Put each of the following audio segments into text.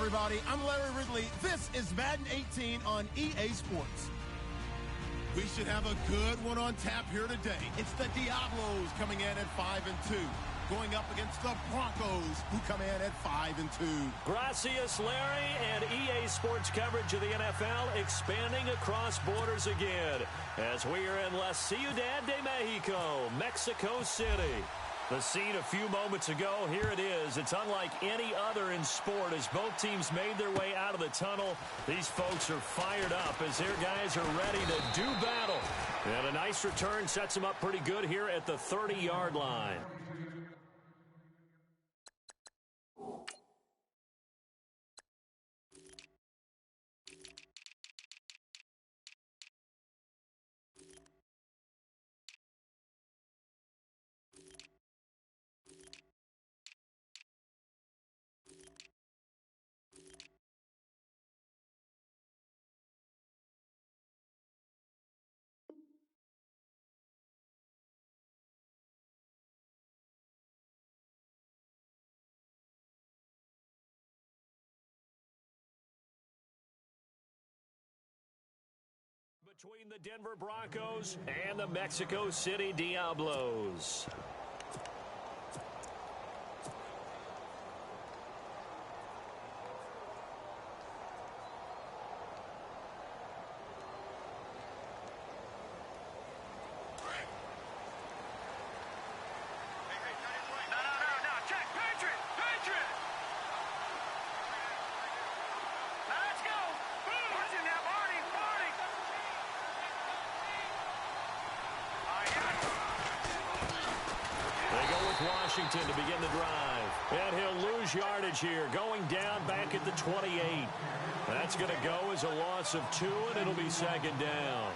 everybody. I'm Larry Ridley. This is Madden 18 on EA Sports. We should have a good one on tap here today. It's the Diablos coming in at 5-2. Going up against the Broncos, who come in at 5-2. Gracias, Larry, and EA Sports coverage of the NFL expanding across borders again as we are in La Ciudad de Mexico, Mexico City. The scene a few moments ago, here it is. It's unlike any other in sport as both teams made their way out of the tunnel. These folks are fired up as their guys are ready to do battle. And a nice return sets them up pretty good here at the 30-yard line. Between the Denver Broncos and the Mexico City Diablos. Washington to begin the drive. And he'll lose yardage here, going down back at the 28. That's going to go as a loss of 2, and it'll be second down.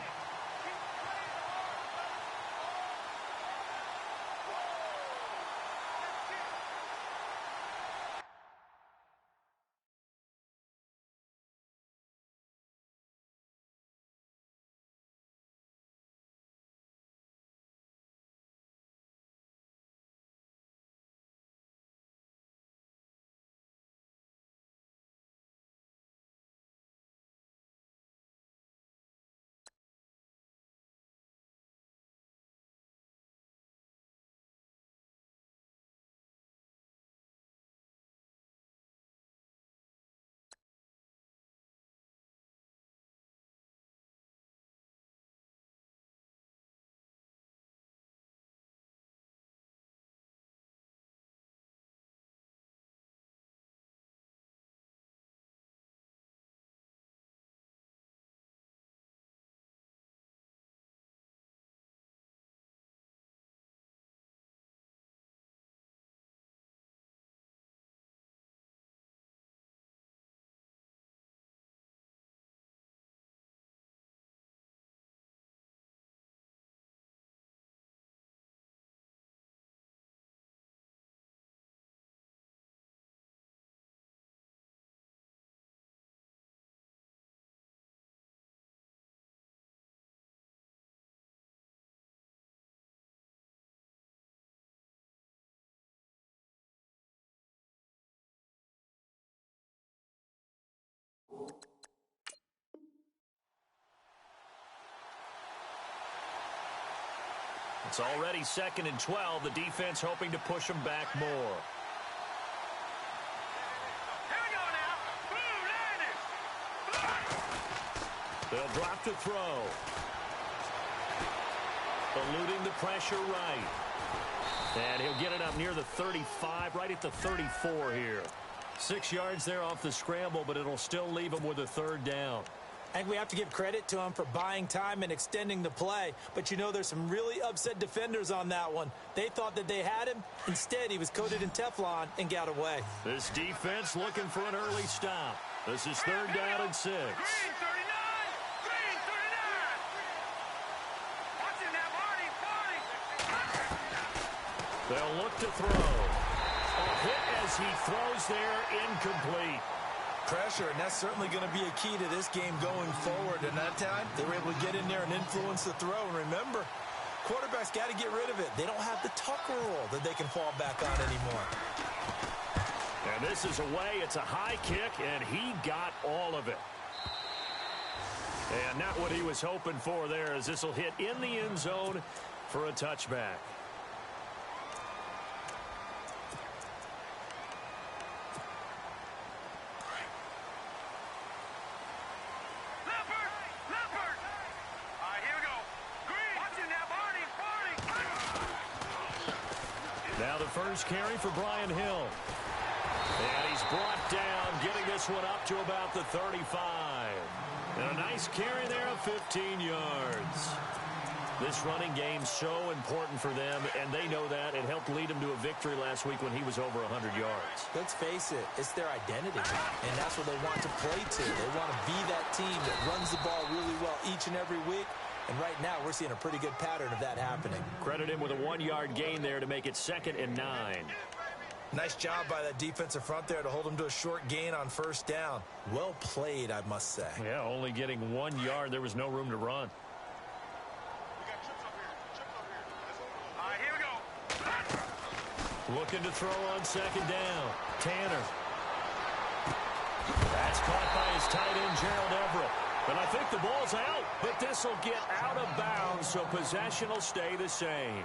It's already 2nd and 12. The defense hoping to push them back more. Here we go now. They'll drop to throw. Eluding the pressure right. And he'll get it up near the 35, right at the 34 here. 6 yards there off the scramble, but it'll still leave him with a 3rd down. I think we have to give credit to him for buying time and extending the play. But, you know, there's some really upset defenders on that one. They thought that they had him. Instead, he was coated in Teflon and got away. This defense looking for an early stop. This is 3rd down and 6. Green 39! Green 39! Watching that Marty, 40! They'll look to throw. A hit as he throws there, incomplete. Pressure, and that's certainly going to be a key to this game going forward. And that time, they were able to get in there and influence the throw. And remember, quarterbacks got to get rid of it. They don't have the Tucker rule that they can fall back on anymore. And And this is away. It's a high kick, and he got all of it. And not what he was hoping for there, as this will hit in the end zone for a touchback. Now the first carry for Brian Hill. And he's brought down, getting this one up to about the 35. And a nice carry there of 15 yards. This running game's so important for them, and they know that. It helped lead them to a victory last week when he was over 100 yards. Let's face it, it's their identity, and that's what they want to play to. They want to be that team that runs the ball really well each and every week. And right now, we're seeing a pretty good pattern of that happening. Credit him with a 1-yard gain there to make it 2nd and 9. Nice job by that defensive front there to hold him to a short gain on first down. Well played, I must say. Yeah, only getting 1 yard. There was no room to run. Here we go. Looking to throw on 2nd down. Tanner. That's caught by his tight end, Gerald Everett. And I think the ball's out, but this will get out of bounds, so possession will stay the same.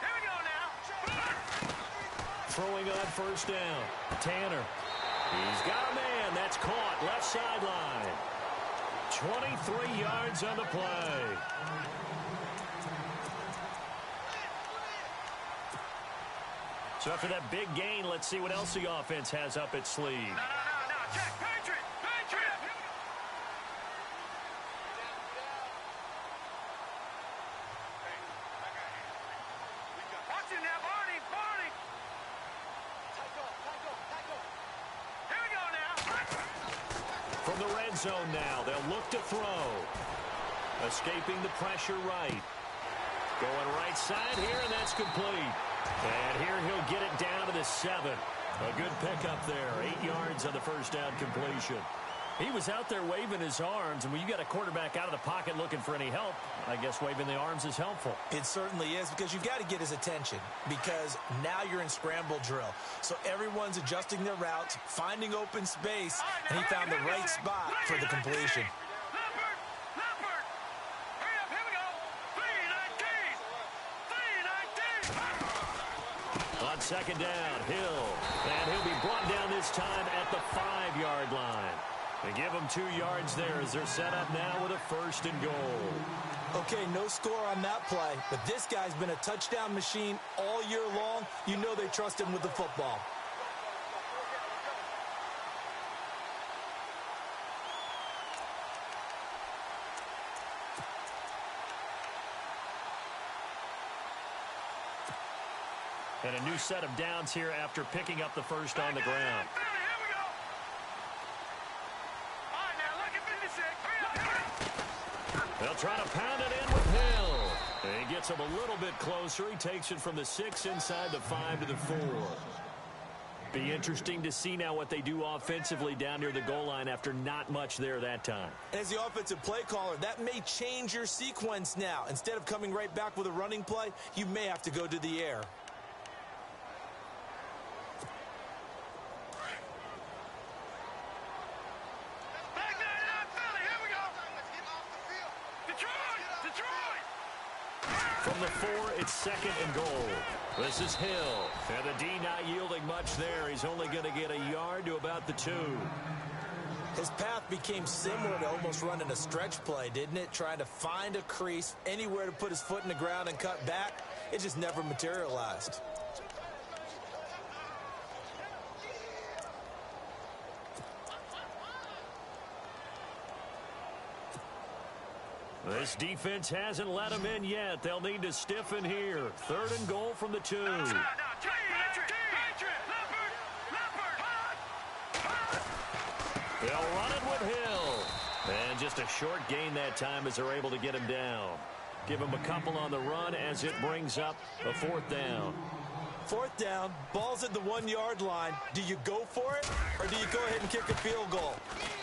Here we go now. Throwing on first down. Tanner. He's got a man. That's caught. Left sideline. 23 yards on the play. So after that big gain, let's see what else the offense has up its sleeve. No. Check. Patriot. Watch him now, Barney. Here we go now. From the red zone now, they'll look to throw. Escaping the pressure right. Going right side here, and that's complete. And here he'll get it down to the 7. A good pickup there. 8 yards on the first down completion. He was out there waving his arms, and when you got a quarterback out of the pocket looking for any help, I guess waving the arms is helpful. It certainly is, because you've got to get his attention, because now you're in scramble drill. So everyone's adjusting their routes, finding open space, and he found the right spot for the completion. Leopard. Hurry up, here we go. 3-19. On 2nd down, Hill. And he'll be brought down this time at the 5-yard line. They give him 2 yards there as they're set up now with a 1st and goal. Okay, no score on that play, but this guy's been a touchdown machine all year long. You know they trust him with the football. And a new set of downs here after picking up the first on the ground. Here we go. All right, now look at 56. They'll try to pound it in with Hill. And he gets him a little bit closer. He takes it from the 6 inside the 5 to the 4. Be interesting to see now what they do offensively down near the goal line after not much there that time. As the offensive play caller, that may change your sequence now. Instead of coming right back with a running play, you may have to go to the air. From the 4, it's 2nd and goal. This is Hill. And the D not yielding much there. He's only going to get a yard to about the 2. His path became similar to almost running a stretch play, didn't it? Trying to find a crease, anywhere to put his foot in the ground and cut back. It just never materialized. This defense hasn't let him in yet. They'll need to stiffen here. 3rd and goal from the 2. They'll run it with Hill. And just a short gain that time as they're able to get him down. Give him a couple on the run as it brings up a 4th down. 4th down, ball's at the 1-yard line. Do you go for it, or do you go ahead and kick a field goal?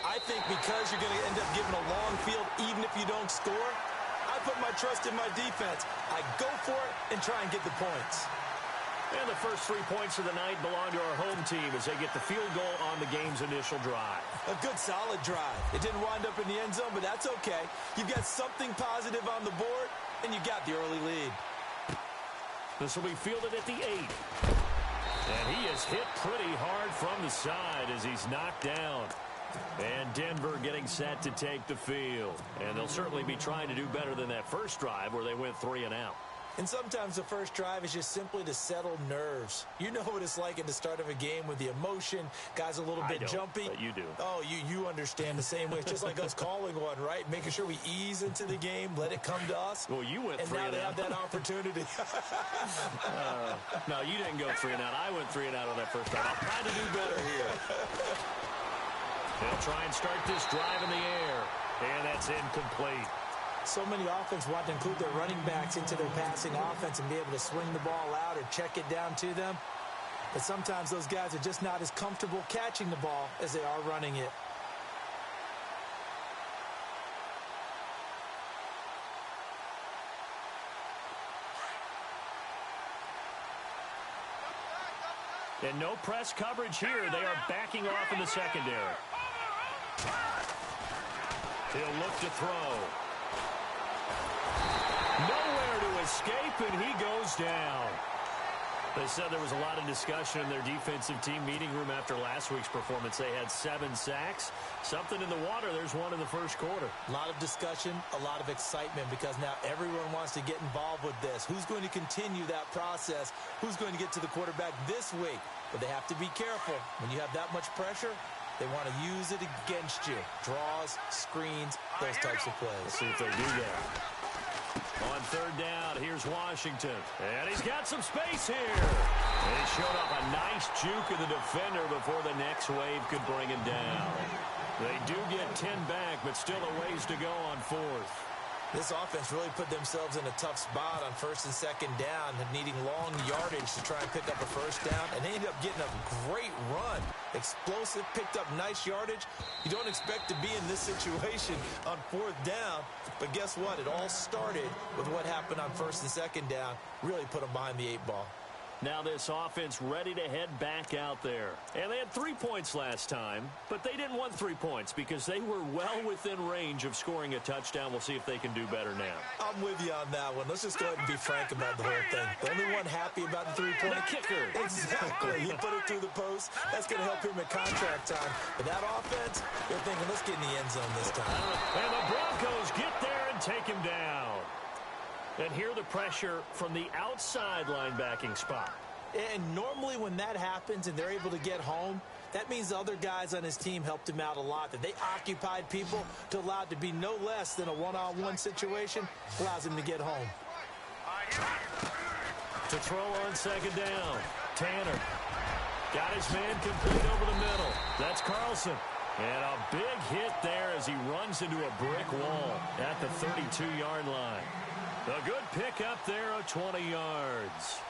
I think because you're going to end up giving a long field even if you don't score, I put my trust in my defense. I go for it and try and get the points. And the first 3 points of the night belong to our home team as they get the field goal on the game's initial drive. A good, solid drive. It didn't wind up in the end zone, but that's okay. You've got something positive on the board, and you got the early lead. This will be fielded at the 8. And he is hit pretty hard from the side as he's knocked down. And Denver getting set to take the field. And they'll certainly be trying to do better than that first drive where they went 3 and out. And sometimes the first drive is just simply to settle nerves. You know what it's like at the start of a game with the emotion. Guys a little bit jumpy. But you do. Oh, you understand the same way. It's just like us calling one, right? Making sure we ease into the game, let it come to us. Well, you went 3 and out. And now they have that opportunity. No, you didn't go 3 and out. I went 3 and out on that first drive. I'll try to do better here. They'll try and start this drive in the air. And that's incomplete. So many offenses want to include their running backs into their passing offense and be able to swing the ball out or check it down to them. But sometimes those guys are just not as comfortable catching the ball as they are running it. And no press coverage here. They are backing off in the secondary. He'll look to throw. Nowhere to escape, and he goes down. They said there was a lot of discussion in their defensive team meeting room after last week's performance. They had 7 sacks. Something in the water. There's one in the first quarter. A lot of discussion, a lot of excitement, because now everyone wants to get involved with this. Who's going to continue that process? Who's going to get to the quarterback this week? But they have to be careful. When you have that much pressure, they want to use it against you. Draws, screens, those types of plays. Let's see if they do that. On 3rd down, here's Washington. And he's got some space here. And he showed up a nice juke of the defender before the next wave could bring him down. They do get 10 back, but still a ways to go on 4th. This offense really put themselves in a tough spot on 1st and 2nd down, needing long yardage to try and pick up a 1st down, and they ended up getting a great run. Explosive, picked up nice yardage. You don't expect to be in this situation on 4th down, but guess what? It all started with what happened on 1st and 2nd down. Really put them behind the 8 ball. Now this offense ready to head back out there. And they had 3 points last time, but they didn't want 3 points because they were well within range of scoring a touchdown. We'll see if they can do better now. I'm with you on that one. Let's just go ahead and be frank about the whole thing. The only one happy about the 3-point. The kicker. Exactly. He put it through the post. That's going to help him at contract time. But that offense, they're thinking, let's get in the end zone this time. And the Broncos get there and take him down. And here the pressure from the outside linebacking spot. And normally when that happens and they're able to get home, that means the other guys on his team helped him out a lot. That they occupied people to allow it to be no less than a one-on-one situation, allows him to get home. To throw on 2nd down, Tanner. Got his man complete over the middle. That's Carlson. And a big hit there as he runs into a brick wall at the 32-yard line. A good pick up there of 20 yards.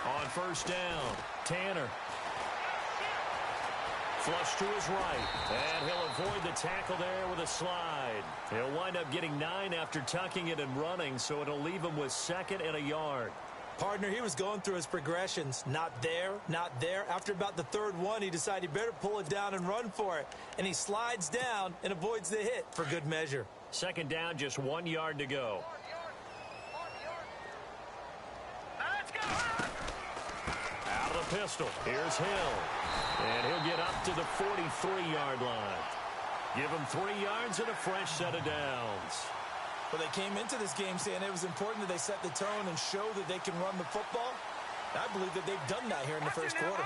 On 1st down, Tanner. Flush to his right, and he'll avoid the tackle there with a slide. He'll wind up getting 9 after tucking it and running, so it'll leave him with 2nd and a yard. Partner, he was going through his progressions. Not there, not there. After about the 3rd one, he decided he better pull it down and run for it. And he slides down and avoids the hit for good measure. 2nd down, just 1 yard to go. Out of the pistol, here's Hill. And he'll get up to the 43-yard line. Give him 3 yards and a fresh set of downs. Well, they came into this game saying it was important that they set the tone and show that they can run the football. I believe that they've done that here in the first quarter.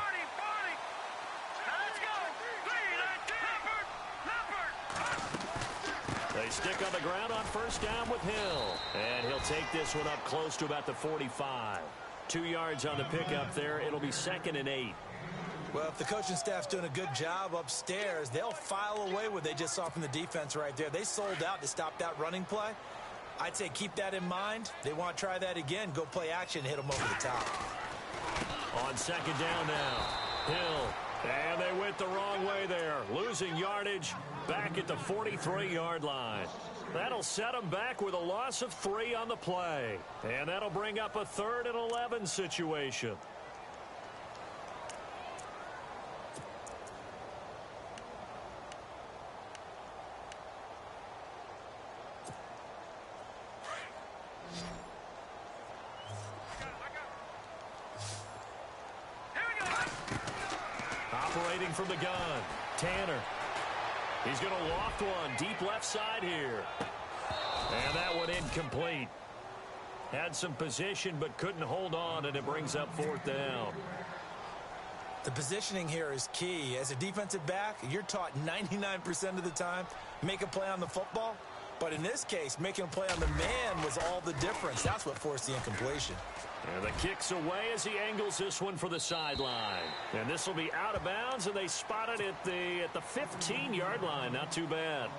They They stick on the ground on first down with Hill. And he'll take this one up close to about the 45. 2 yards on the pickup there. It'll be 2nd and 8. Well, if the coaching staff's doing a good job upstairs, they'll file away what they just saw from the defense right there. They sold out to stop that running play. I'd say keep that in mind. They want to try that again. Go play action, hit them over the top. On 2nd down now, Hill. And they went the wrong way there. Losing yardage back at the 43-yard line. That'll set them back with a loss of 3 on the play. And that'll bring up a 3rd and 11 situation. Operating from the gun, Tanner. He's going to loft one deep left side here. And that one incomplete. Had some position but couldn't hold on, and it brings up 4th down. The positioning here is key. As a defensive back, you're taught 99% of the time, make a play on the football. But in this case, making a play on the man was all the difference. That's what forced the incompletion. And the kick's away as he angles this one for the sideline. And this will be out of bounds, and they spot it at the 15-yard line. Not too bad.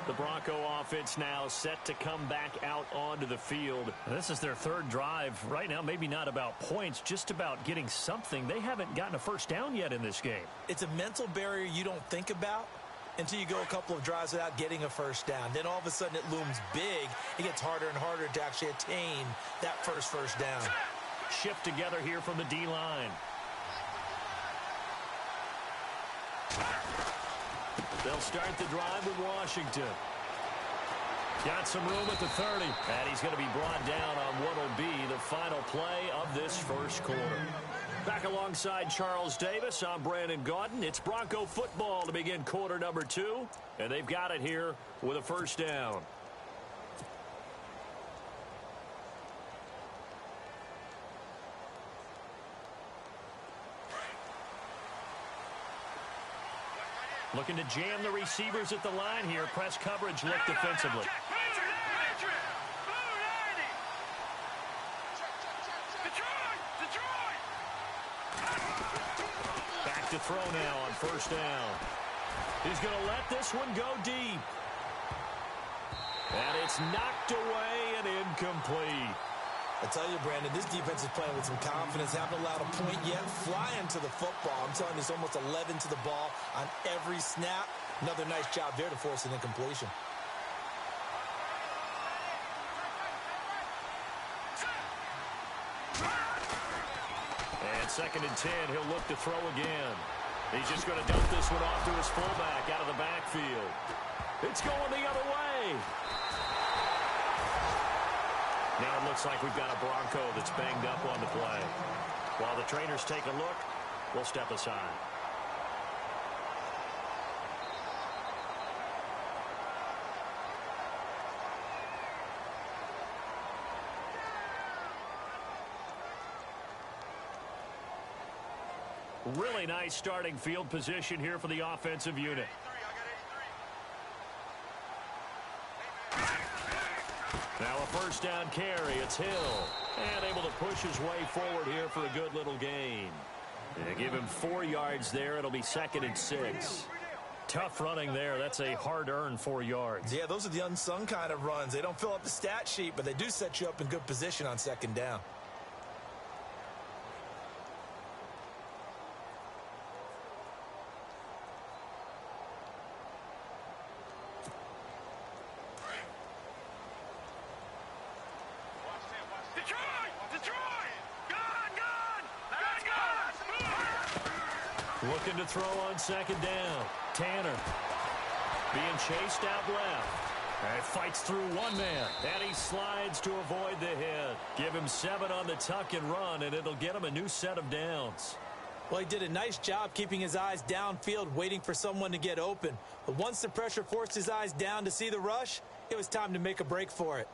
The Bronco offense now set to come back out onto the field. This is their 3rd drive. Right now, maybe not about points, just about getting something. They haven't gotten a first down yet in this game. It's a mental barrier you don't think about until you go a couple of drives without getting a first down. Then all of a sudden it looms big. It gets harder and harder to actually attain that first down. Shift together here from the D-line. They'll start the drive with Washington. Got some room at the 30. And he's going to be brought down on what will be the final play of this first quarter. Back alongside Charles Davis, I'm Brandon Gaudin. It's Bronco football to begin quarter number 2. And they've got it here with a first down. Looking to jam the receivers at the line here. Press coverage look defensively. Back to throw now on first down. He's going to let this one go deep. And it's knocked away and incomplete. I tell you, Brandon, this defense is playing with some confidence. Haven't allowed a point yet. Flying to the football. I'm telling you, it's almost 11 to the ball on every snap. Another nice job there to force an incompletion. And 2nd and 10, he'll look to throw again. He's just going to dump this one off to his fullback out of the backfield. It's going the other way. Now it looks like we've got a Bronco that's banged up on the play. While the trainers take a look, we'll step aside. Really nice starting field position here for the offensive unit. Now a first down carry. It's Hill. And able to push his way forward here for a good little gain. They give him 4 yards there. It'll be 2nd and 6. Tough running there. That's a hard-earned 4 yards. Yeah, those are the unsung kind of runs. They don't fill up the stat sheet, but they do set you up in good position on 2nd down. Looking to throw on 2nd down. Tanner being chased out left. And fights through one man. And he slides to avoid the hit. Give him 7 on the tuck and run, and it'll get him a new set of downs. Well, he did a nice job keeping his eyes downfield, waiting for someone to get open. But once the pressure forced his eyes down to see the rush, it was time to make a break for it.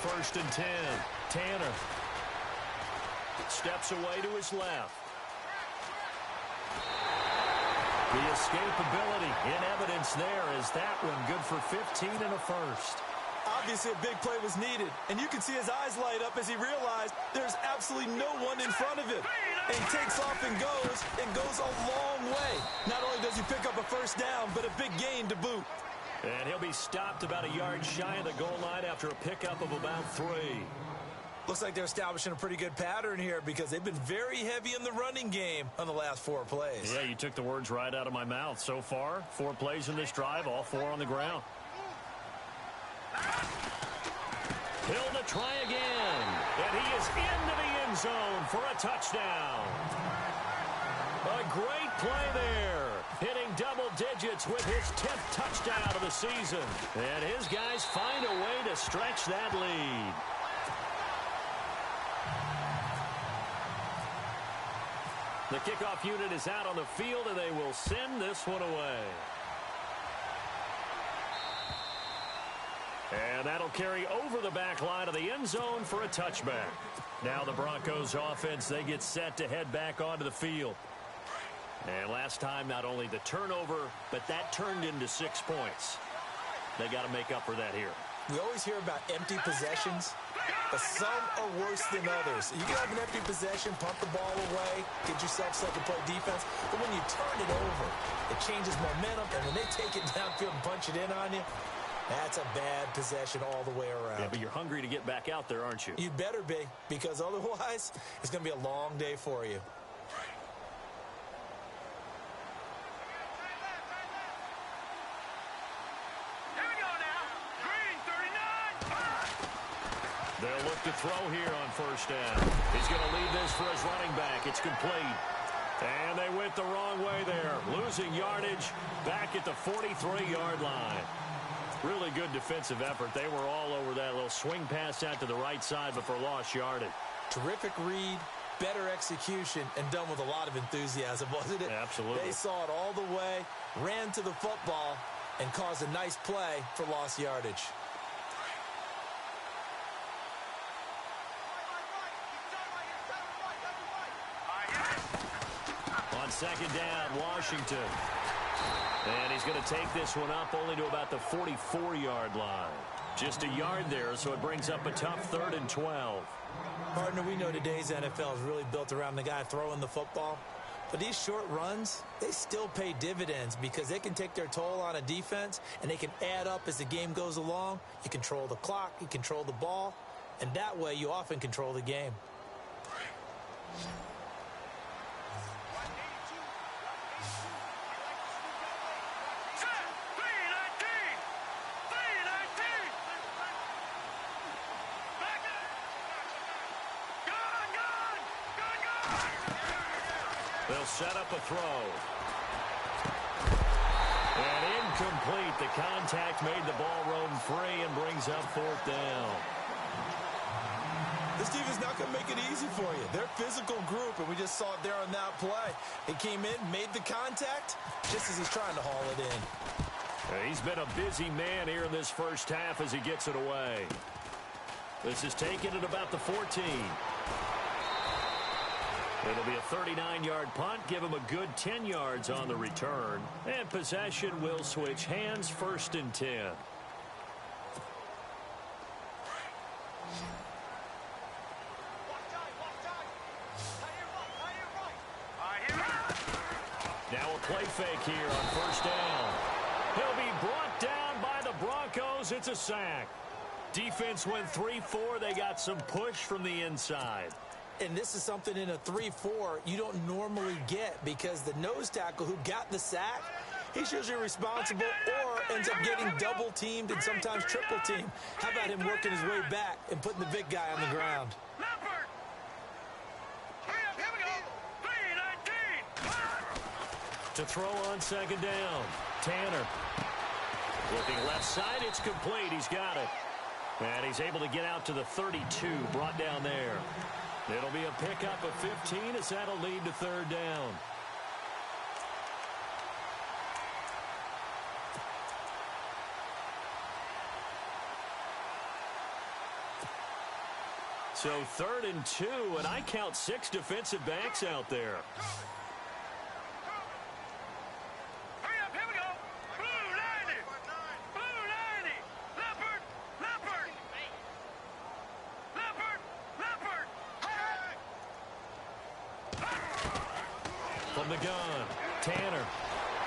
first and 10. Tanner steps away to his left. The escapability in evidence there as that one good for 15 and a first. Obviously, a big play was needed, and you can see his eyes light up as he realized there's absolutely no one in front of him. And he takes off and goes a long way. Not only does he pick up a first down, but a big gain to boot. And he'll be stopped about a yard shy of the goal line after a pickup of about 3. Looks like they're establishing a pretty good pattern here because they've been very heavy in the running game on the last 4 plays. Yeah, you took the words right out of my mouth. So far, 4 plays in this drive, all 4 on the ground. Hill to try again. And he is into the end zone for a touchdown. A great play there. Hitting double digits with his 10th touchdown of the season. And his guys find a way to stretch that lead. The kickoff unit is out on the field, and they will send this one away. And that'll carry over the back line of the end zone for a touchback. Now the Broncos offense, they get set to head back onto the field. And last time, not only the turnover, but that turned into 6 points. They got to make up for that here. We always hear about empty possessions, but some are worse than others. You can have an empty possession, pump the ball away, get yourself set to play defense, but when you turn it over, it changes momentum, and when they take it downfield and punch it in on you, that's a bad possession all the way around. Yeah, but you're hungry to get back out there, aren't you? You'd better be, because otherwise, it's going to be a long day for you. They'll look to throw here on first down. He's going to leave this for his running back. It's complete. And they went the wrong way there. Losing yardage back at the 43-yard line. Really good defensive effort. They were all over that little swing pass out to the right side before lost yardage. Terrific read, better execution, and done with a lot of enthusiasm, wasn't it? Absolutely. They saw it all the way, ran to the football, and caused a nice play for lost yardage. On second down, Washington. And he's going to take this one up only to about the 44-yard line. Just a yard there, so it brings up a tough 3rd and 12. Partner, we know today's NFL is really built around the guy throwing the football. But these short runs, they still pay dividends because they can take their toll on a defense, and they can add up as the game goes along. You control the clock, you control the ball, and that way you often control the game. They'll set up a throw. And incomplete. The contact made the ball roam free and brings up 4th down. This team is not going to make it easy for you. They're a physical group, and we just saw it there on that play. He came in, made the contact, just as he's trying to haul it in. He's been a busy man here in this first half as he gets it away. This is taken at about the 14. It'll be a 39-yard punt. Give him a good 10 yards on the return. And possession will switch hands, 1st and 10. Now a play fake here on first down. He'll be brought down by the Broncos. It's a sack. Defense went 3-4. They got some push from the inside. And this is something in a 3-4 you don't normally get because the nose tackle who got the sack, he's usually responsible or ends up getting double-teamed and sometimes triple-teamed. How about him working his way back and putting the big guy on the ground? To throw on second down, Tanner. Looking left side, it's complete. He's got it. And he's able to get out to the 32, brought down there. It'll be a pickup of 15 as that'll lead to 3rd down. So 3rd and 2, and I count 6 defensive backs out there. Hurry up, here we go. Blue 90. Blue 90. Leopard. Leopard. Leopard. Leopard. From the gun, Tanner.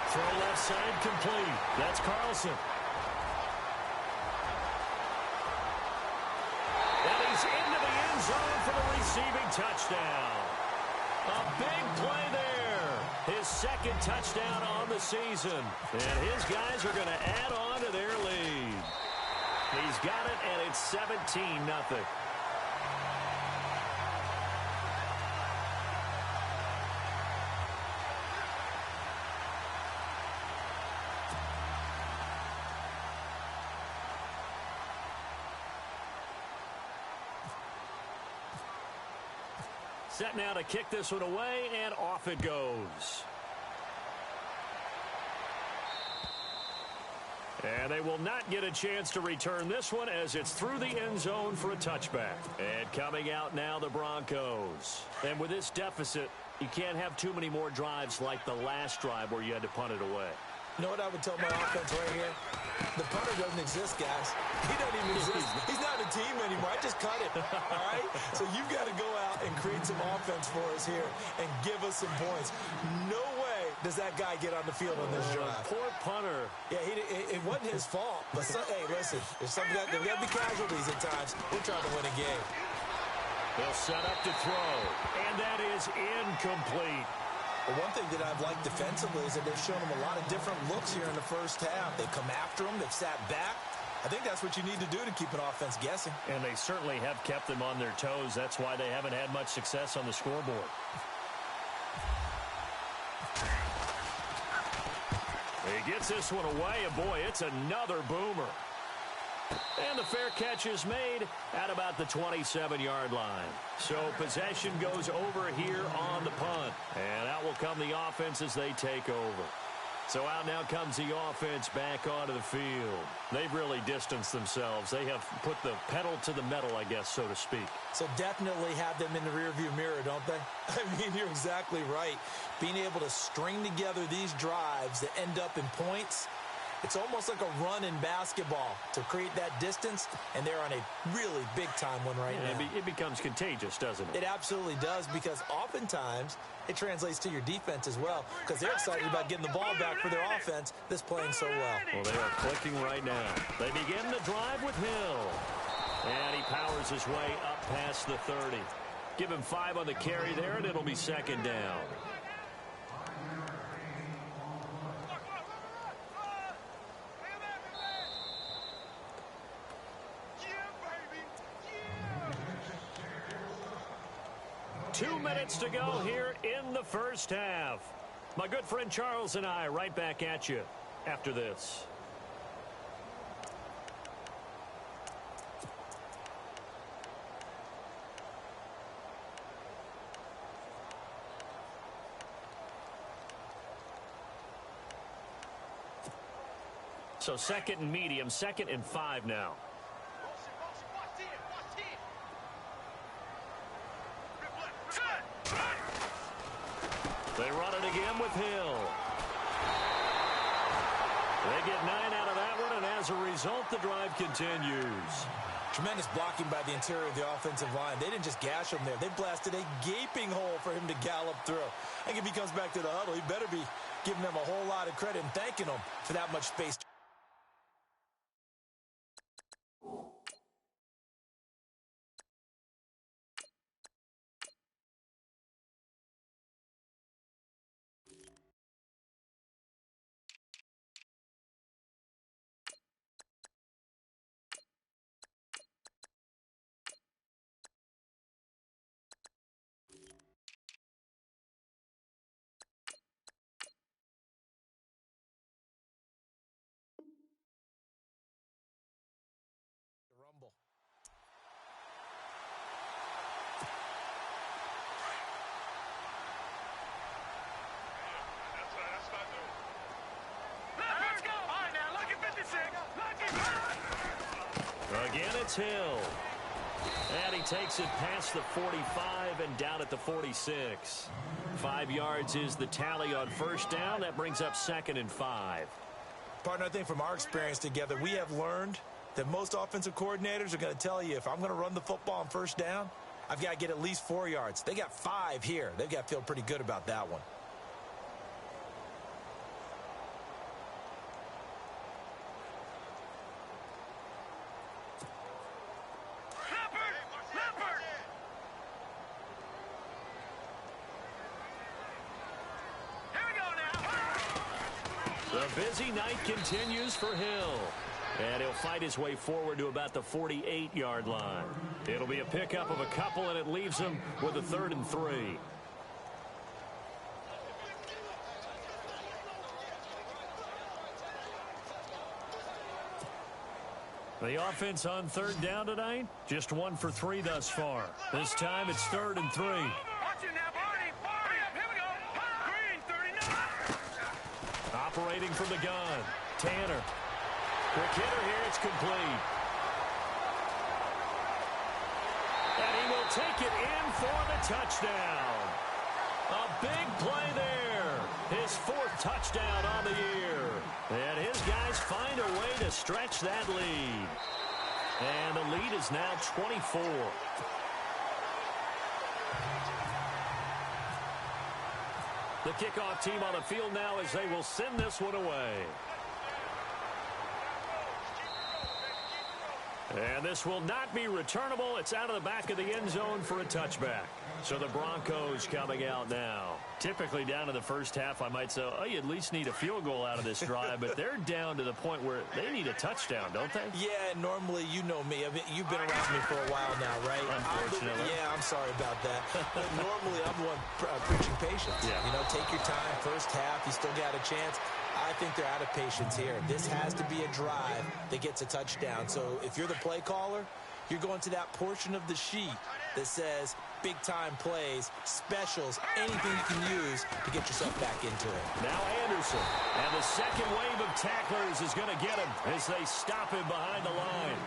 Throw left side complete. That's Carlson. And he's into the end zone for the receiving touchdown. A big play there. His 2nd touchdown on the season. And his guys are going to add on to their lead. He's got it, and it's 17-0. Set now to kick this one away, and off it goes. And they will not get a chance to return this one as it's through the end zone for a touchback. And coming out now, the Broncos. And with this deficit, you can't have too many more drives like the last drive where you had to punt it away. You know what I would tell my offense right here? The punter doesn't exist, guys. He doesn't even exist. He's not a team anymore. I just cut it, all right? So you've got to go out and create some offense for us here and give us some points. No way does that guy get on the field on this drive. Poor punter. Yeah, it wasn't his fault. But, hey, listen, there's got to be casualties at times. We're trying to win a game. They'll set up to throw, and that is incomplete. Well, one thing that I've liked defensively is that they've shown them a lot of different looks here in the first half. They've come after them. They've sat back. I think that's what you need to do to keep an offense guessing. And they certainly have kept them on their toes. That's why they haven't had much success on the scoreboard. He gets this one away, and boy, it's another boomer. And the fair catch is made at about the 27-yard line. So possession goes over here on the punt. And out will come the offense as they take over. So out now comes the offense back onto the field. They've really distanced themselves. They have put the pedal to the metal, I guess, so to speak. So definitely have them in the rearview mirror, don't they? I mean, you're exactly right. Being able to string together these drives that end up in points, it's almost like a run in basketball to create that distance, and they're on a really big-time one right now. It becomes contagious, doesn't it? It absolutely does, because oftentimes it translates to your defense as well, because they're excited about getting the ball back for their offense that's playing so well. Well, they are clicking right now. They begin the drive with Hill. And he powers his way up past the 30. Give him 5 on the carry there, and it'll be 2nd down. Yeah. 2 minutes to go here in the first half. My good friend Charles and I right back at you after this. So 2nd and medium, 2nd and 5 now. They run it again with Hill. They get 9 out of that one, and as a result, the drive continues. Tremendous blocking by the interior of the offensive line. They didn't just gash him there. They blasted a gaping hole for him to gallop through. I think if he comes back to the huddle, he better be giving them a whole lot of credit and thanking them for that much space. Rumble. Let's go. All right, now, look at 56. Look at Again, it's Hill. And he takes it past the 45 and down at the 46. 5 yards is the tally on first down. That brings up 2nd and 5. Partner, I think from our experience together, we have learned that most offensive coordinators are going to tell you, if I'm going to run the football on first down, I've got to get at least 4 yards. They got 5 here. They've got to feel pretty good about that one. The busy night continues for Hill. And he'll fight his way forward to about the 48-yard line. It'll be a pickup of a couple, and it leaves him with a 3rd and 3. The offense on 3rd down tonight, just 1 for 3 thus far. This time it's 3rd and 3. Watch it now, Barney. Here we go. Green, 39. Operating from the gun, Tanner. Quick hitter here, it's complete. And he will take it in for the touchdown. A big play there. His 4th touchdown on the year. And his guys find a way to stretch that lead. And the lead is now 24. The kickoff team on the field now as they will send this one away. And this will not be returnable. It's out of the back of the end zone for a touchback. So the Broncos coming out now. Typically down in the first half, I might say, oh, you at least need a field goal out of this drive. But they're down to the point where they need a touchdown, don't they? Yeah, normally, you know me. I mean, you've been around me for a while now, right? Unfortunately. I'm sorry about that. But normally, I'm the one preaching patience. Yeah. You know, take your time. First half, you still got a chance. I think they're out of patience here. This has to be a drive that gets a touchdown. So if you're the play caller, you're going to that portion of the sheet that says big-time plays, specials, anything you can use to get yourself back into it. Now Anderson. And the second wave of tacklers is going to get him as they stop him behind the line.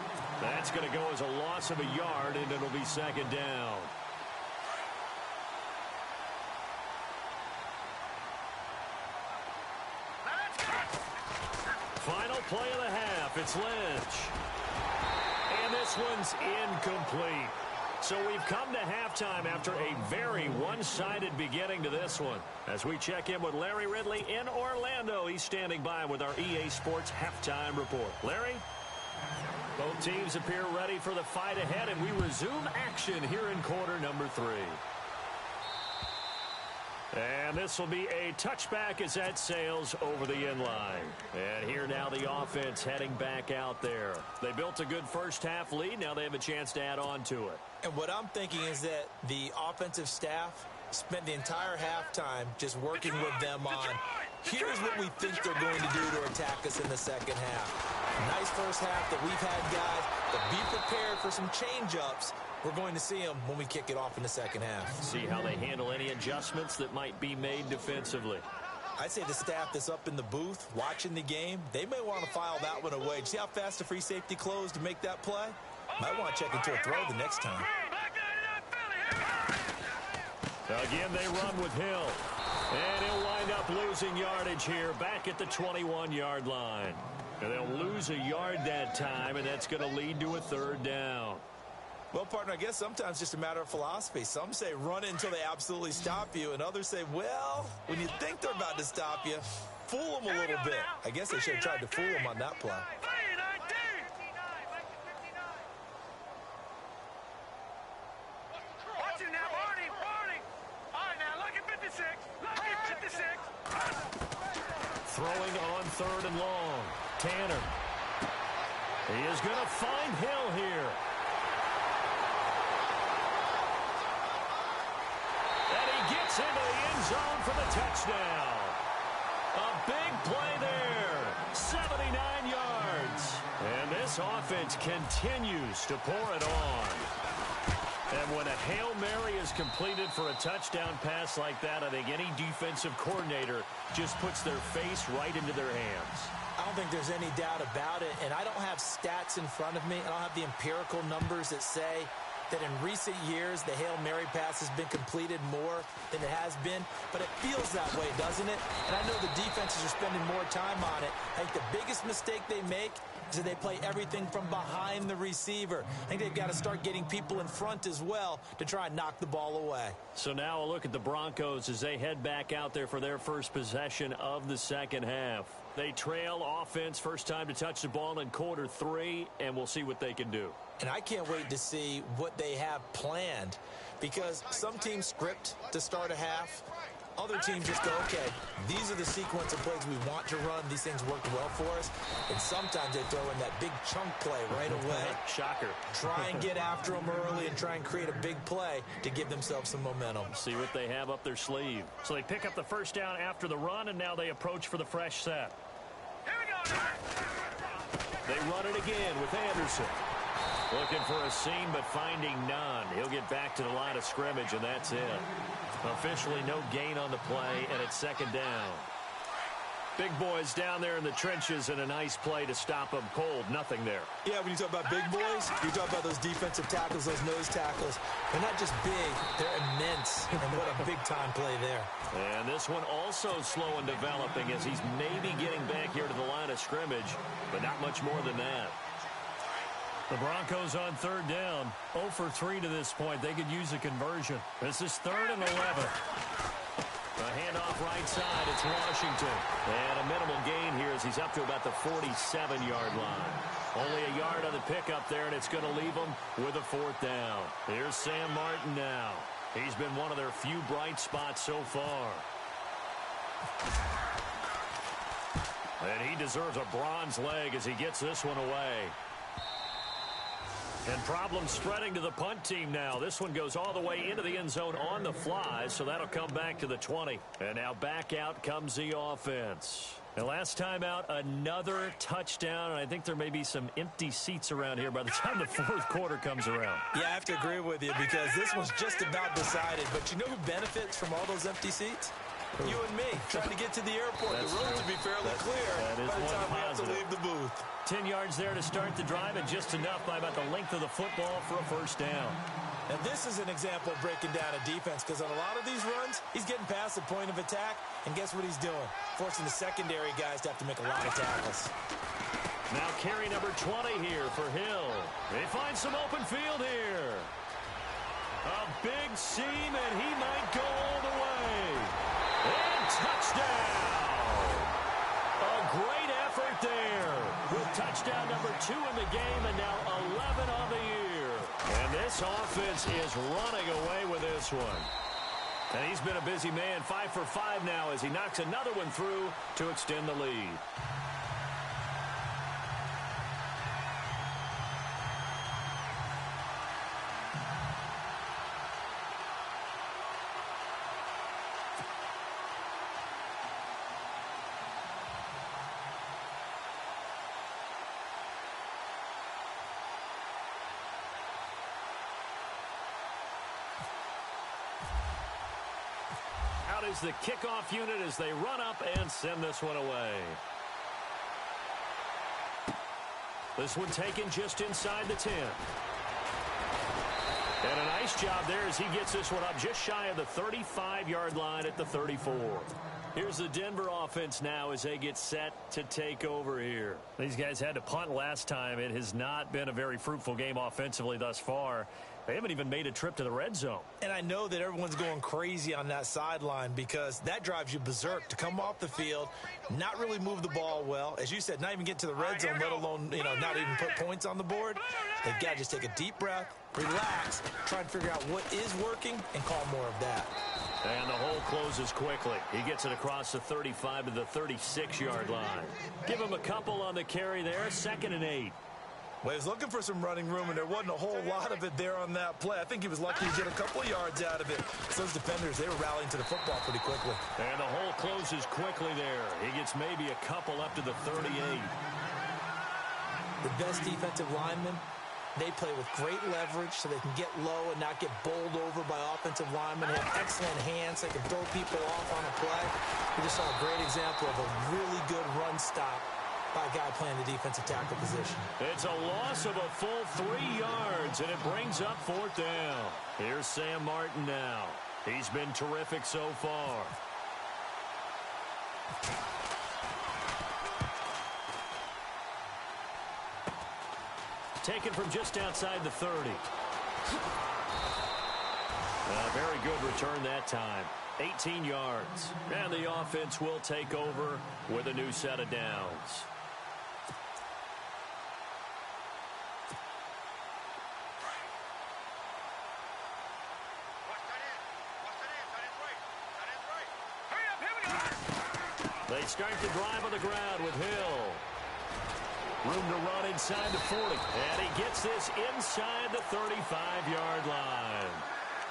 That's going to go as a loss of a yard, and it'll be 2nd down. Final play of the half. It's Lynch. And this one's incomplete. So we've come to halftime after a very one-sided beginning to this one. As we check in with Larry Ridley in Orlando, he's standing by with our EA Sports halftime report. Larry? Both teams appear ready for the fight ahead, and we resume action here in quarter number 3. And this will be a touchback as that sails over the end line. And here now the offense heading back out there. They built a good first half lead. Now they have a chance to add on to it. And what I'm thinking is that the offensive staff spent the entire halftime just working with them on, here's what we think they're going to do to attack us in the second half. Nice first half that we've had, guys, but be prepared for some change-ups. We're going to see them when we kick it off in the second half. See how they handle any adjustments that might be made defensively. I'd say the staff that's up in the booth watching the game, they may want to file that one away. See how fast the free safety closed to make that play? Might want to check into a throw the next time. Again, they run with Hill. And he'll wind up losing yardage here back at the 21-yard line. And they'll lose a yard that time, and that's going to lead to a 3rd down. Well, partner, I guess sometimes it's just a matter of philosophy. Some say run it until they absolutely stop you, and others say, well, when you think they're about to stop you, fool them a little bit. I guess they should have tried to fool them on that play. Watch it now, Barney. All right, now, look at 56. Look at 56. Throwing on 3rd and long. Tanner. He is going to find Hill here. Gets into the end zone for the touchdown. A big play there. 79 yards. And this offense continues to pour it on. And when a Hail Mary is completed for a touchdown pass like that, I think any defensive coordinator just puts their face right into their hands. I don't think there's any doubt about it. And I don't have stats in front of me. I don't have the empirical numbers that say that in recent years the Hail Mary pass has been completed more than it has been, but it feels that way, doesn't it? And I know the defenses are spending more time on it. I think the biggest mistake they make is that they play everything from behind the receiver. I think they've got to start getting people in front as well to try and knock the ball away. So now a look at the Broncos as they head back out there for their first possession of the second half. They trail offense, first time to touch the ball in quarter 3, and we'll see what they can do. And I can't wait to see what they have planned, because some teams script to start a half. Other teams just go, okay, these are the sequence of plays we want to run. These things worked well for us. And sometimes they throw in that big chunk play right away. Shocker. Try and get after them early and try and create a big play to give themselves some momentum. See what they have up their sleeve. So they pick up the first down after the run, and now they approach for the fresh set. Here we go. They run it again with Anderson. Looking for a seam, but finding none. He'll get back to the line of scrimmage, and that's it. Officially no gain on the play, and it's second down. Big boys down there in the trenches, and a nice play to stop them cold. Nothing there. Yeah, when you talk about big boys, you talk about those defensive tackles, those nose tackles. They're not just big, they're immense. And what a big-time play there. And this one also slow in developing as he's maybe getting back here to the line of scrimmage, but not much more than that. The Broncos on third down. 0 for 3 to this point. They could use a conversion. This is 3rd and 11. A handoff right side. It's Washington. And a minimal gain here as he's up to about the 47-yard line. Only a yard on the pickup there, and it's going to leave him with a 4th down. Here's Sam Martin now. He's been one of their few bright spots so far. And he deserves a bronze leg as he gets this one away. And problems spreading to the punt team now. This one goes all the way into the end zone on the fly, so that'll come back to the 20. And now back out comes the offense. And last time out, another touchdown, and I think there may be some empty seats around here by the time the 4th quarter comes around. Yeah, I have to agree with you because this one's just about decided. But you know who benefits from all those empty seats? You and me, trying to get to the airport. That's the roads true. will be fairly clear that is by the one time we have to positive. leave the booth. 10 yards there to start the drive, and just enough by about the length of the football for a first down. And this is an example of breaking down a defense because on a lot of these runs, he's getting past the point of attack, and guess what he's doing? Forcing the secondary guys to have to make a lot of tackles. Now carry number 20 here for Hill. They find some open field here. A big seam, and he might go all the way. And touchdown! A great effort there. With touchdown number 2 in the game, and now 11 on the year. And this offense is running away with this one. And he's been a busy man, 5 for 5 now as he knocks another one through to extend the lead. Is the kickoff unit as they run up and send this one away. This one taken just inside the 10. And a nice job there as he gets this one up just shy of the 35-yard line at the 34. Here's the Denver offense now as they get set to take over here. These guys had to punt last time. It has not been a very fruitful game offensively thus far. They haven't even made a trip to the red zone. And I know that everyone's going crazy on that sideline because that drives you berserk to come off the field, not really move the ball well. As you said, not even get to the red zone, let alone, not even put points on the board. They've got to just take a deep breath, relax, try and figure out what is working, and call more of that. And the hole closes quickly. He gets it across the 35 to the 36-yard line. Give him a couple on the carry there, 2nd and 8. Well, he was looking for some running room, and there wasn't a whole lot of it there on that play. I think he was lucky to get a couple of yards out of it. So those defenders, they were rallying to the football pretty quickly. And the hole closes quickly there. He gets maybe a couple up to the 38. The best defensive linemen, they play with great leverage so they can get low and not get bowled over by offensive linemen. They have excellent hands. They can throw people off on a play. We just saw a great example of a really good run stop by a guy playing the defensive tackle position. It's a loss of a full 3 yards, and it brings up 4th down. Here's Sam Martin now. He's been terrific so far. Taken from just outside the 30. A very good return that time. 18 yards. And the offense will take over with a new set of downs. They start the drive on the ground with Hill. Room to run inside the 40. And he gets this inside the 35-yard line.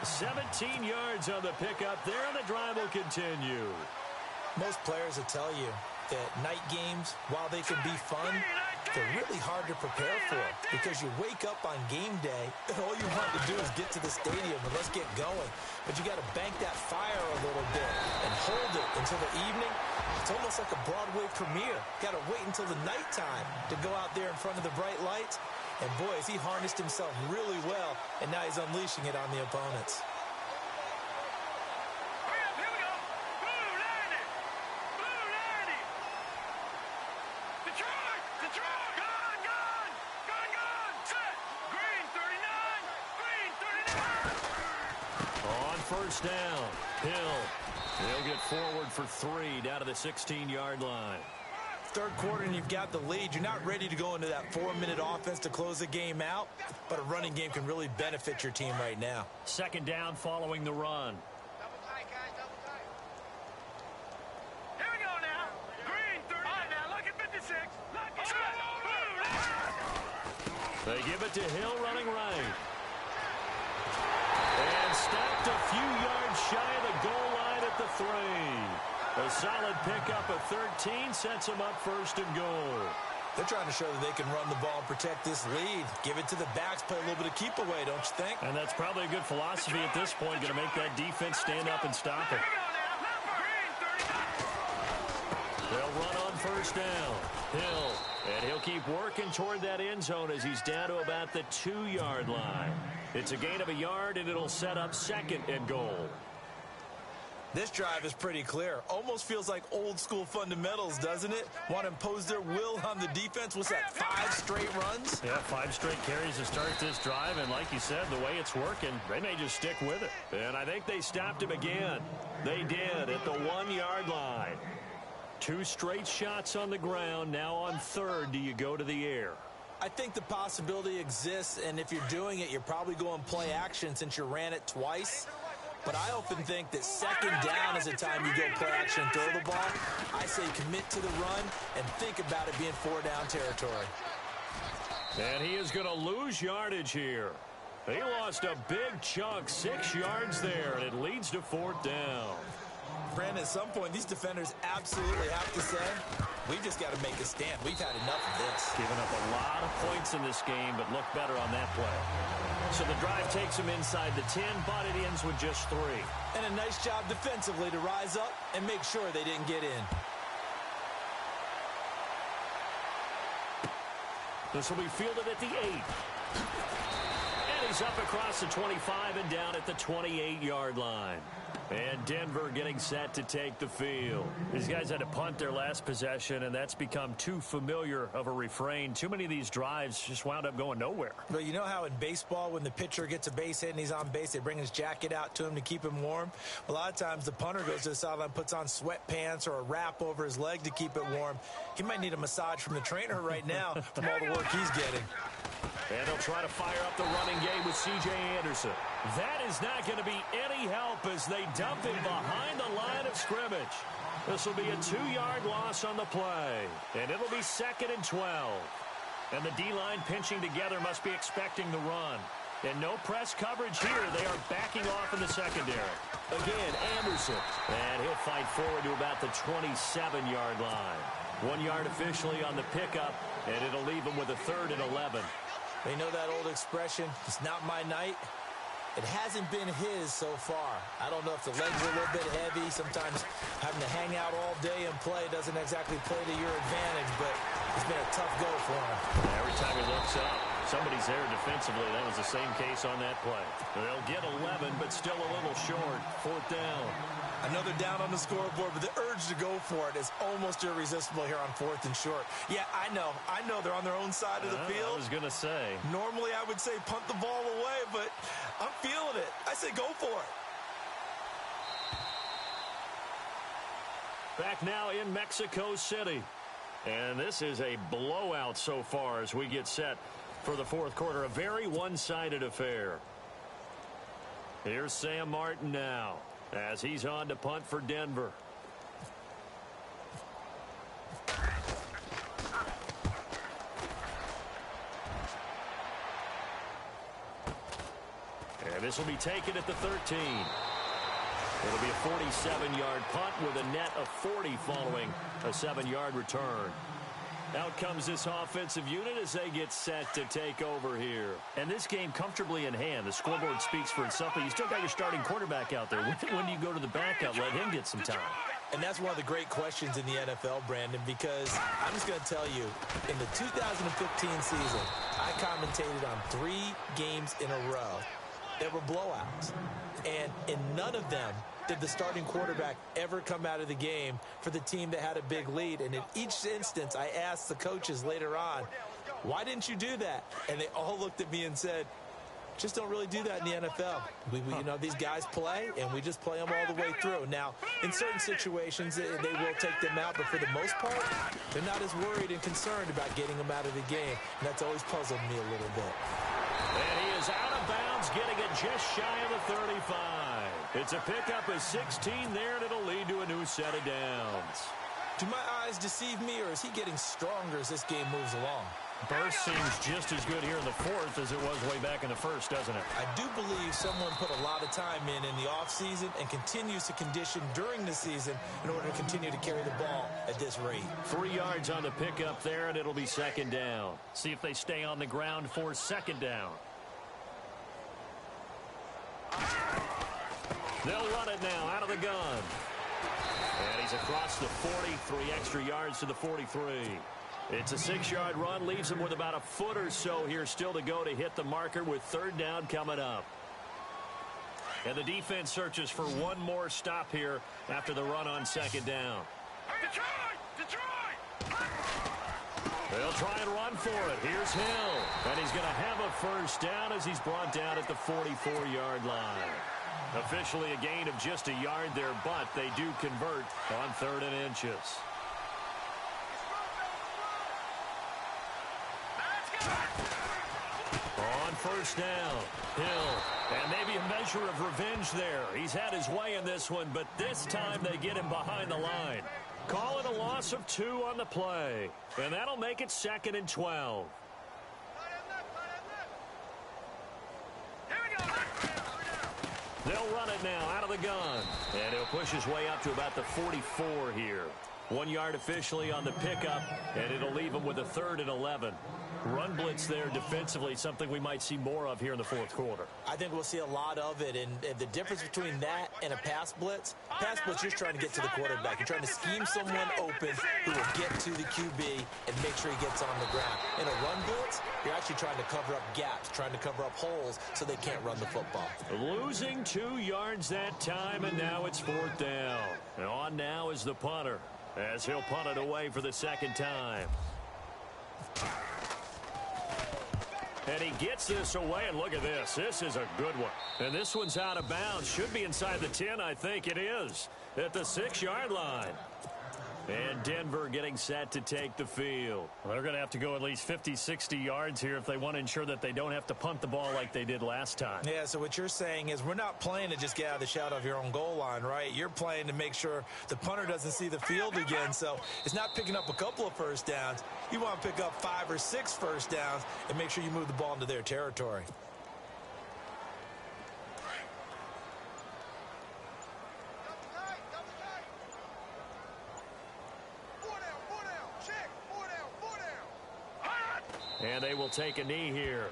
17 yards on the pickup there, and the drive will continue. Most players will tell you that night games, while they can be fun, they're really hard to prepare for because you wake up on game day and all you want to do is get to the stadium and let's get going. But you got to bank that fire a little bit and hold it until the evening. It's almost like a Broadway premiere. Got to wait until the nighttime to go out there in front of the bright lights. And boy, has he harnessed himself really well, and now he's unleashing it on the opponents. First down. Hill. He'll get forward for 3 down to the 16-yard line. Third quarter and you've got the lead. You're not ready to go into that 4-minute offense to close the game out, but a running game can really benefit your team right now. Second down following the run. Double tight, guys, double tight. Here we go now. Green, 30. All right, now, look at 56. Look at They give it to Hill running right. And stopped a few yards shy of the goal line at the 3. A solid pickup of 13 sets them up first and goal. They're trying to show that they can run the ball and protect this lead. Give it to the backs, play a little bit of keep away, don't you think? And that's probably a good philosophy at this point, going to make that defense stand up and stop it. They'll run on first down. Hill. And he'll keep working toward that end zone as he's down to about the 2-yard line. It's a gain of a yard, and it'll set up second and goal. This drive is pretty clear. Almost feels like old school fundamentals, doesn't it? Want to impose their will on the defense. What's that, 5 straight runs? Yeah, 5 straight carries to start this drive, and like you said, the way it's working, they may just stick with it. And I think they stopped him again. They did at the 1-yard line. 2 straight shots on the ground. Now on third, do you go to the air? I think the possibility exists, and if you're doing it, you're probably going play action since you ran it twice. But I often think that second down is the time you go play action and throw the ball. I say commit to the run and think about it being 4-down territory. And he is going to lose yardage here. He lost a big chunk, 6 yards there, and it leads to 4th down. Brandon, at some point, these defenders absolutely have to say, we've just got to make a stand. We've had enough of this. Giving up a lot of points in this game, but look better on that play. So the drive takes him inside the 10, but it ends with just 3. And a nice job defensively to rise up and make sure they didn't get in. This will be fielded at the 8. And he's up across the 25 and down at the 28-yard line. And Denver getting set to take the field. These guys had to punt their last possession, and that's become too familiar of a refrain. Too many of these drives just wound up going nowhere. But you know how in baseball, when the pitcher gets a base hit and he's on base, they bring his jacket out to him to keep him warm? A lot of times the punter goes to the sideline, puts on sweatpants or a wrap over his leg to keep it warm. He might need a massage from the trainer right now from all the work he's getting. And they'll try to fire up the running game with C.J. Anderson. That is not going to be any help as they dump him behind the line of scrimmage. This will be a 2-yard loss on the play. And it'll be 2nd and 12. And the D-line pinching together must be expecting the run. And no press coverage here. They are backing off in the secondary. Again, Anderson. And he'll fight forward to about the 27-yard line. 1 yard officially on the pickup, and it'll leave him with a 3rd and 11. They know that old expression, it's not my night. It hasn't been his so far. I don't know if the legs are a little bit heavy. Sometimes having to hang out all day and play doesn't exactly play to your advantage, but it's been a tough go for him. Every time he looks up, somebody's there defensively. That was the same case on that play. They'll get 11, but still a little short. 4th down. Another down on the scoreboard, but the urge to go for it is almost irresistible here on 4th and short. Yeah, I know they're on their own side of the field. I was going to say. Normally I would say punt the ball away, but I'm feeling it. I say go for it. Back now in Mexico City. And this is a blowout so far as we get set for the 4th quarter. A very one-sided affair. Here's Sam Martin now as he's on to punt for Denver. And this will be taken at the 13. It'll be a 47-yard punt with a net of 40 following a 7-yard return. Out comes this offensive unit as they get set to take over here. And this game comfortably in hand. The scoreboard speaks for itself, but you still got your starting quarterback out there. When do you go to the backup? Let him get some time. And that's one of the great questions in the NFL, Brandon, because I'm just going to tell you, in the 2015 season, I commentated on 3 games in a row that were blowouts. And in none of them did the starting quarterback ever come out of the game for the team that had a big lead. And in each instance, I asked the coaches later on, why didn't you do that? And they all looked at me and said, just don't really do that in the NFL. You know, these guys play, and we just play them all the way through. Now, in certain situations, they will take them out, but for the most part, they're not as worried and concerned about getting them out of the game. And that's always puzzled me a little bit. And he is out of bounds, getting it just shy of the 35. It's a pickup of 16 there, and it'll lead to a new set of downs. Do my eyes deceive me, or is he getting stronger as this game moves along? Burst seems just as good here in the 4th as it was way back in the 1st, doesn't it? I do believe someone put a lot of time in the offseason and continues to condition during the season in order to continue to carry the ball at this rate. 3 yards on the pickup there, and it'll be 2nd down. See if they stay on the ground for 2nd down. They'll run it now out of the gun. And he's across the 40, 3 extra yards to the 43. It's a 6-yard run, leaves him with about a foot or so here still to go to hit the marker with 3rd down coming up. And the defense searches for one more stop here after the run on 2nd down. Detroit! They'll try and run for it. Here's Hill. And he's going to have a 1st down as he's brought down at the 44-yard line. Officially a gain of just a yard there, but they do convert on 3rd and inches. On 1st down, Hill. And maybe a measure of revenge there. He's had his way in this one, but this time they get him behind the line. Call it a loss of 2 on the play. And that'll make it 2nd and 12. They'll run it now out of the gun. And he'll push his way up to about the 44 here. 1 yard officially on the pickup, and it'll leave him with a 3rd and 11. Run blitz there defensively, something we might see more of here in the 4th quarter. I think we'll see a lot of it, and the difference between that and a pass blitz, you're trying to get to the quarterback. You're trying to scheme someone open who will get to the QB and make sure he gets on the ground. In a run blitz, you're actually trying to cover up gaps, trying to cover up holes so they can't run the football. Losing 2 yards that time, and now it's 4th down. And on now is the punter, as he'll punt it away for the 2nd time. And he gets this away, and look at this. This is a good one. And this one's out of bounds. Should be inside the 10, I think it is, at the 6-yard line. And Denver getting set to take the field. Well, they're going to have to go at least 50, 60 yards here if they want to ensure that they don't have to punt the ball like they did last time. Yeah, so what you're saying is we're not playing to just get out of the shadow of your own goal line, right? You're playing to make sure the punter doesn't see the field again. So it's not picking up a couple of 1st downs. You want to pick up 5 or 6 1st downs and make sure you move the ball into their territory. And they will take a knee here.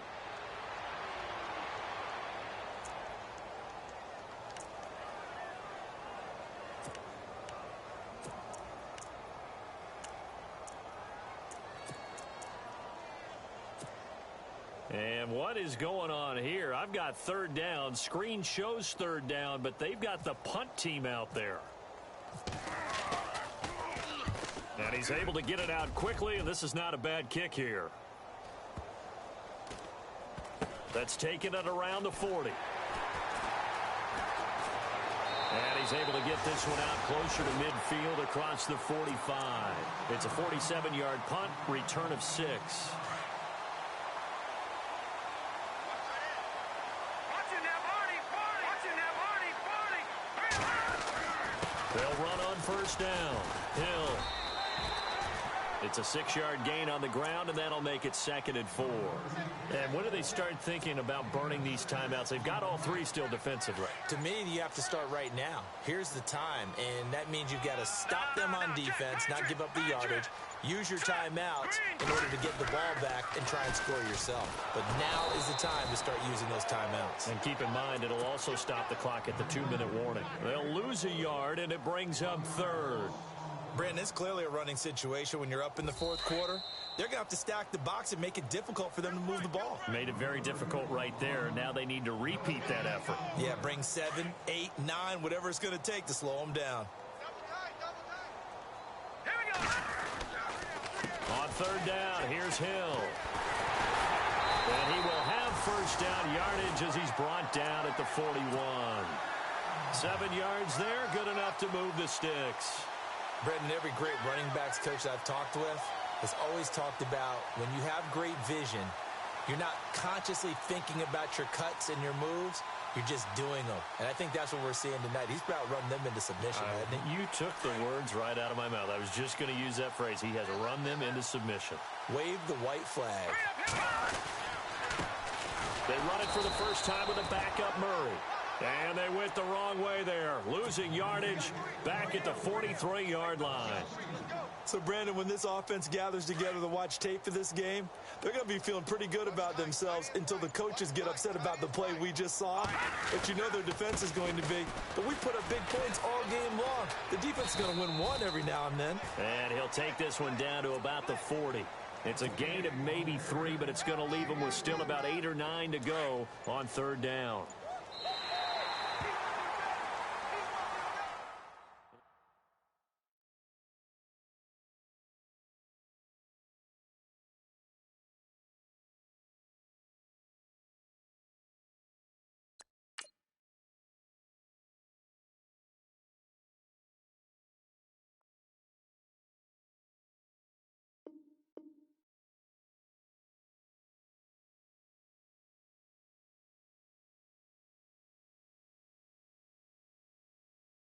And what is going on here? I've got third down. Screen shows third down, but they've got the punt team out there. And he's able to get it out quickly, and this is not a bad kick here. That's taken it around the 40. And he's able to get this one out closer to midfield across the 45. It's a 47-yard punt, return of 6. They'll run on first down. Hill. It's a 6-yard gain on the ground, and that'll make it 2nd and 4. And when do they start thinking about burning these timeouts? They've got all 3 still defensively. To me, you have to start right now. Here's the time, and that means you've got to stop them on defense, not give up the yardage, use your timeouts in order to get the ball back and try and score yourself. But now is the time to start using those timeouts. And keep in mind, it'll also stop the clock at the 2-minute warning. They'll lose a yard, and it brings up 3rd. Brandon, it's clearly a running situation when you're up in the 4th quarter. They're going to have to stack the box and make it difficult for them to move the ball. Made it very difficult right there. Now they need to repeat that effort. Yeah, bring 7, 8, 9, whatever it's going to take to slow them down. Here we go. On 3rd down, here's Hill. And he will have first down yardage as he's brought down at the 41. 7 yards there, good enough to move the sticks. Brendan, every great running backs coach I've talked with has always talked about when you have great vision, you're not consciously thinking about your cuts and your moves. You're just doing them. And I think that's what we're seeing tonight. He's about run them into submission, hasn't he? You took the words right out of my mouth. I was just going to use that phrase. He has run them into submission. Wave the white flag. They run it for the first time with a backup Murray. And they went the wrong way there. Losing yardage back at the 43-yard line. So, Brandon, when this offense gathers together to watch tape for this game, they're going to be feeling pretty good about themselves until the coaches get upset about the play we just saw. But you know their defense is going to be. But we put up big points all game long. The defense is going to win one every now and then. And he'll take this one down to about the 40. It's a gain of maybe 3, but it's going to leave them with still about 8 or 9 to go on 3rd down.